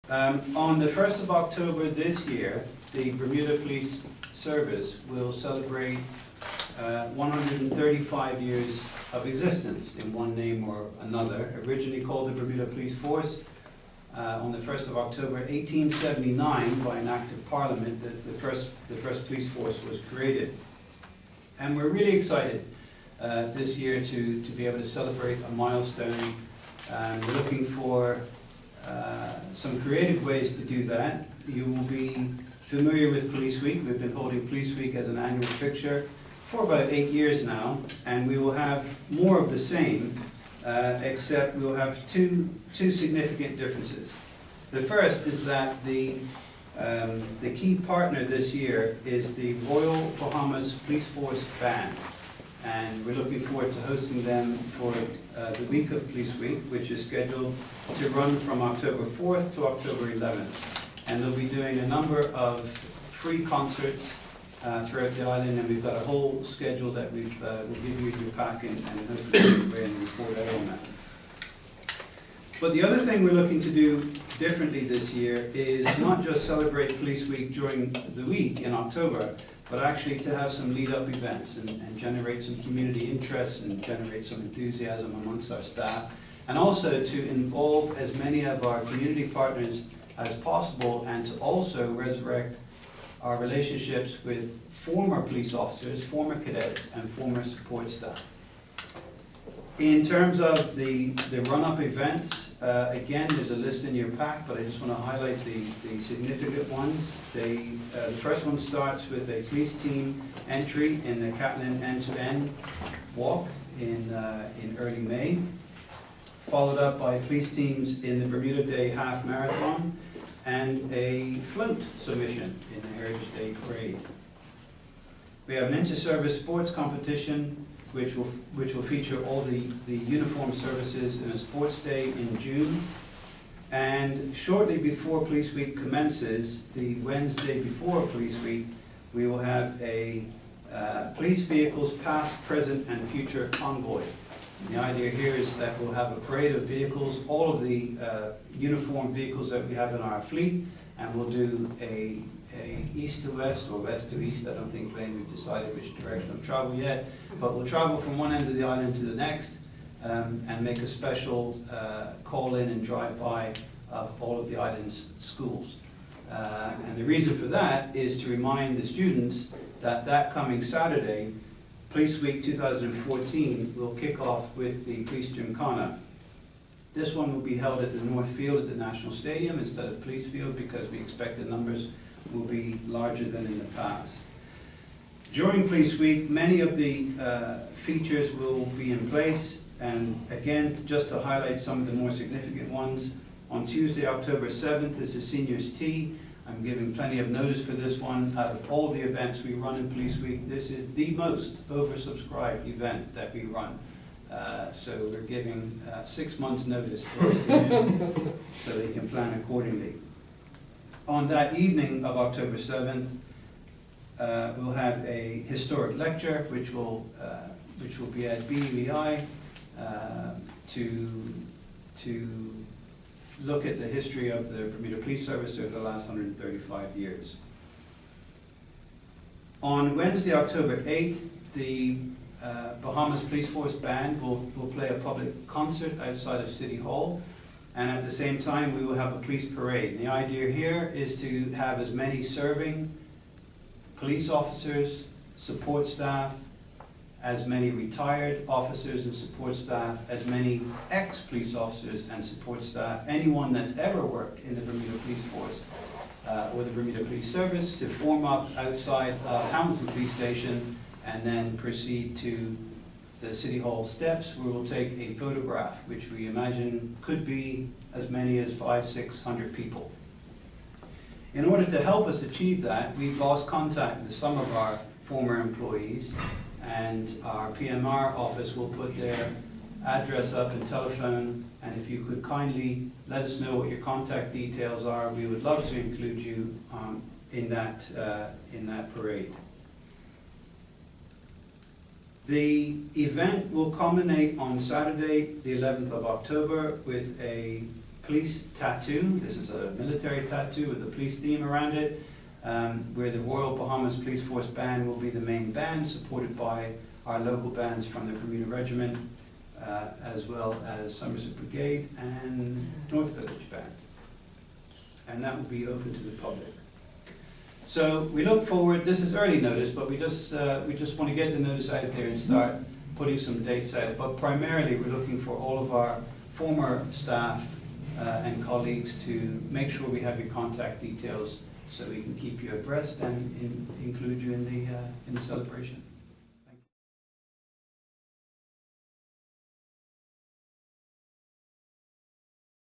On the 1st of October this year, the Bermuda Police Service will celebrate 135 years of existence in one name or another. Originally called the Bermuda Police Force, on the 1st of October 1879, by an act of Parliament, that the first police force was created. And we're really excited this year to be able to celebrate a milestone. We're looking for some creative ways to do that. You will be familiar with Police Week. We've been holding Police Week as an annual fixture for about 8 years now, and we will have more of the same, except we'll have two significant differences. The first is that the key partner this year is the Royal Bahamas Police Force Band, and we're looking forward to hosting them for the week of Police Week, which is scheduled to run from October 4th to October 11th. And they'll be doing a number of free concerts throughout the island, and we've got a whole schedule that we'll give you in your pack, and hopefully we'll report out on that. But the other thing we're looking to do differently this year is not just celebrate Police Week during the week in October, but actually to have some lead-up events and generate some community interest and generate some enthusiasm amongst our staff, and also to involve as many of our community partners as possible, and to also resurrect our relationships with former police officers, former cadets, and former support staff. In terms of the run-up events, again, there's a list in your pack, but I just want to highlight the significant ones. The first one starts with a police team entry in the Catlin end-to-end walk in early May, followed up by police teams in the Bermuda Day Half Marathon and a float submission in the Heritage Day Parade. We have an inter-service sports competition which will feature all the uniformed services in a sports day in June. And shortly before Police Week commences, the Wednesday before Police Week, we will have a police vehicles past, present, and future convoy. And the idea here is that we'll have a parade of vehicles, all of the uniformed vehicles that we have in our fleet, and we'll do a east to west or west to east. I don't think, Blaine, we've decided which direction of travel yet, but we'll travel from one end of the island to the next, and make a special call-in and drive-by of all of the island's schools. And the reason for that is to remind the students that coming Saturday, Police Week 2014 will kick off with the Police Gymkhana. This one will be held at the North Field at the National Stadium instead of Police Field, because we expect the numbers will be larger than in the past. During Police Week, many of the features will be in place, and again, just to highlight some of the more significant ones, on Tuesday, October 7th is the Seniors Tea. I'm giving plenty of notice for this one. Out of all the events we run in Police Week, this is the most oversubscribed event that we run. So we're giving 6 months notice to our seniors so they can plan accordingly. On that evening of October 7th, we'll have a historic lecture which will be at BUEI to look at the history of the Bermuda Police Service over the last 135 years. On Wednesday, October 8th, the Bahamas Police Force Band will play a public concert outside of City Hall, and at the same time we will have a police parade. And the idea here is to have as many serving police officers, support staff, as many retired officers and support staff, as many ex-police officers and support staff, anyone that's ever worked in the Bermuda Police Force or the Bermuda Police Service, to form up outside Hamilton Police Station and then proceed to the City Hall steps, where we'll take a photograph, which we imagine could be as many as 500-600 people. In order to help us achieve that, we've lost contact with some of our former employees, and our PMR office will put their address up and telephone, and if you could kindly let us know what your contact details are, we would love to include you in that parade. The event will culminate on Saturday, the 11th of October, with a police tattoo. This is a military tattoo with a police theme around it, where the Royal Bahamas Police Force Band will be the main band, supported by our local bands from the Bermuda Regiment, as well as Somerset Brigade and North Village Band. And that will be open to the public. So we look forward, this is early notice, but we just want to get the notice out there and start putting some dates out. But primarily we're looking for all of our former staff and colleagues to make sure we have your contact details so we can keep you abreast and include you in the celebration.